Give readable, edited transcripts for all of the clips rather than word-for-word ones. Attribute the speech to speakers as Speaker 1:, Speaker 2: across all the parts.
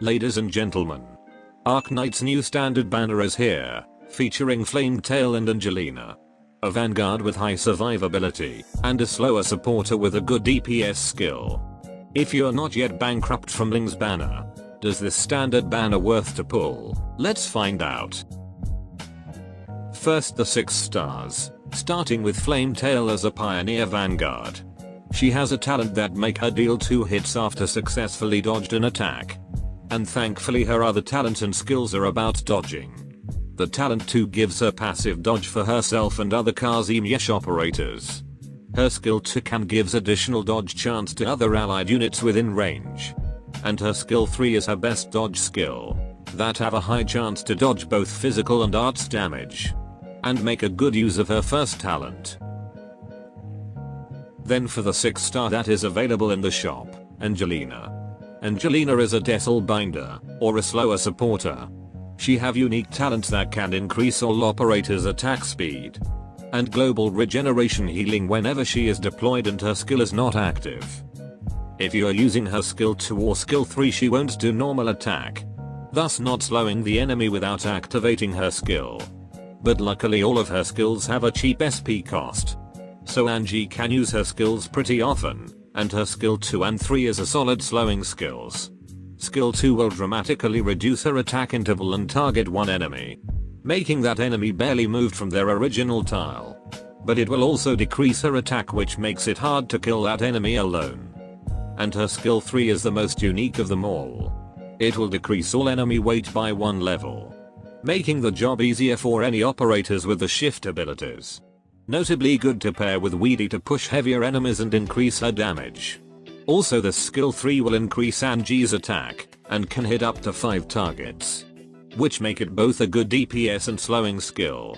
Speaker 1: Ladies and gentlemen, Arknight's new standard banner is here, featuring Flametail and Angelina. A Vanguard with high survivability, and a slower supporter with a good DPS skill. If you're not yet bankrupt from Ling's banner, does this standard banner worth to pull? Let's find out. First, the 6 stars, starting with Flametail as a pioneer Vanguard. She has a talent that make her deal 2 hits after successfully dodged an attack. And thankfully her other talents and skills are about dodging. The talent 2 gives her passive dodge for herself and other Kazim-Yesh operators. Her skill 2 can gives additional dodge chance to other allied units within range. And her skill 3 is her best dodge skill, that have a high chance to dodge both physical and arts damage. And make a good use of her first talent. Then for the 6 star that is available in the shop, Angelina. Angelina is a Deathal Binder, or a slower supporter. She have unique talents that can increase all operators' attack speed. And global regeneration healing whenever she is deployed and her skill is not active. If you are using her skill 2 or skill 3 she won't do normal attack. Thus not slowing the enemy without activating her skill. But luckily all of her skills have a cheap SP cost. So Angie can use her skills pretty often. And her skill 2 and 3 is a solid slowing skills. Skill 2 will dramatically reduce her attack interval and target one enemy, making that enemy barely moved from their original tile. But it will also decrease her attack, which makes it hard to kill that enemy alone. And her skill 3 is the most unique of them all. It will decrease all enemy weight by 1 level, making the job easier for any operators with the shift abilities. Notably good to pair with Weedy to push heavier enemies and increase her damage. Also the skill 3 will increase Angie's attack, and can hit up to 5 targets. Which make it both a good DPS and slowing skill.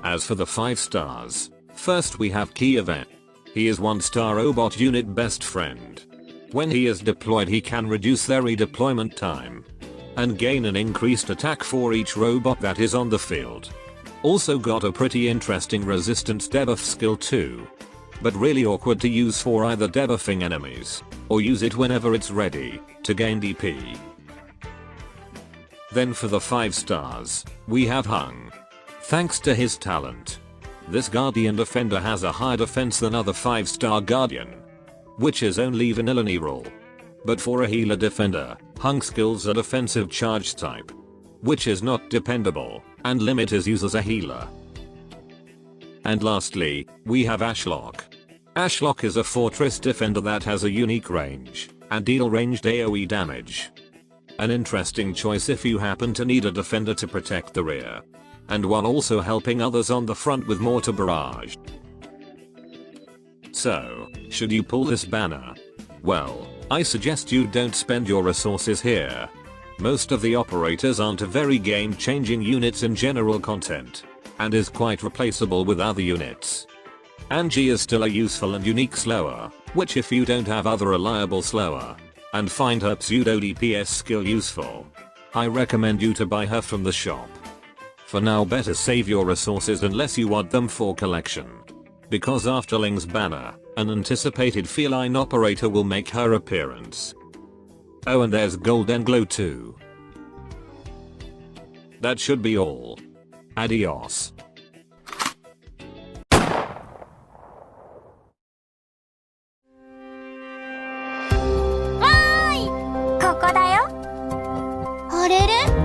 Speaker 1: As for the 5 stars, first we have Kievan. He is 1-star robot unit best friend. When he is deployed he can reduce their redeployment time. And gain an increased attack for each robot that is on the field. Also got a pretty interesting resistance debuff skill 2. But really awkward to use for either debuffing enemies, or use it whenever it's ready, to gain DP. Then for the 5 stars, we have Hung. Thanks to his talent, this Guardian Defender has a higher defense than other 5-star Guardian. Which is only vanilla role. But for a healer defender, Hung skills are defensive charge type. Which is not dependable, and limit his use as a healer. And lastly, we have Ashlock. Ashlock is a fortress defender that has a unique range, and deal ranged AoE damage. An interesting choice if you happen to need a defender to protect the rear. And while also helping others on the front with mortar barrage. So, should you pull this banner? Well, I suggest you don't spend your resources here. Most of the operators aren't a very game-changing units in general content, and is quite replaceable with other units. Angie is still a useful and unique slower, which if you don't have other reliable slower, and find her pseudo DPS skill useful, I recommend you to buy her from the shop. For now better save your resources unless you want them for collection. Because after Ling's banner, an anticipated feline operator will make her appearance. Oh, and there's Golden Glow too. That should be all. Adios.
Speaker 2: ここだよ。あれれ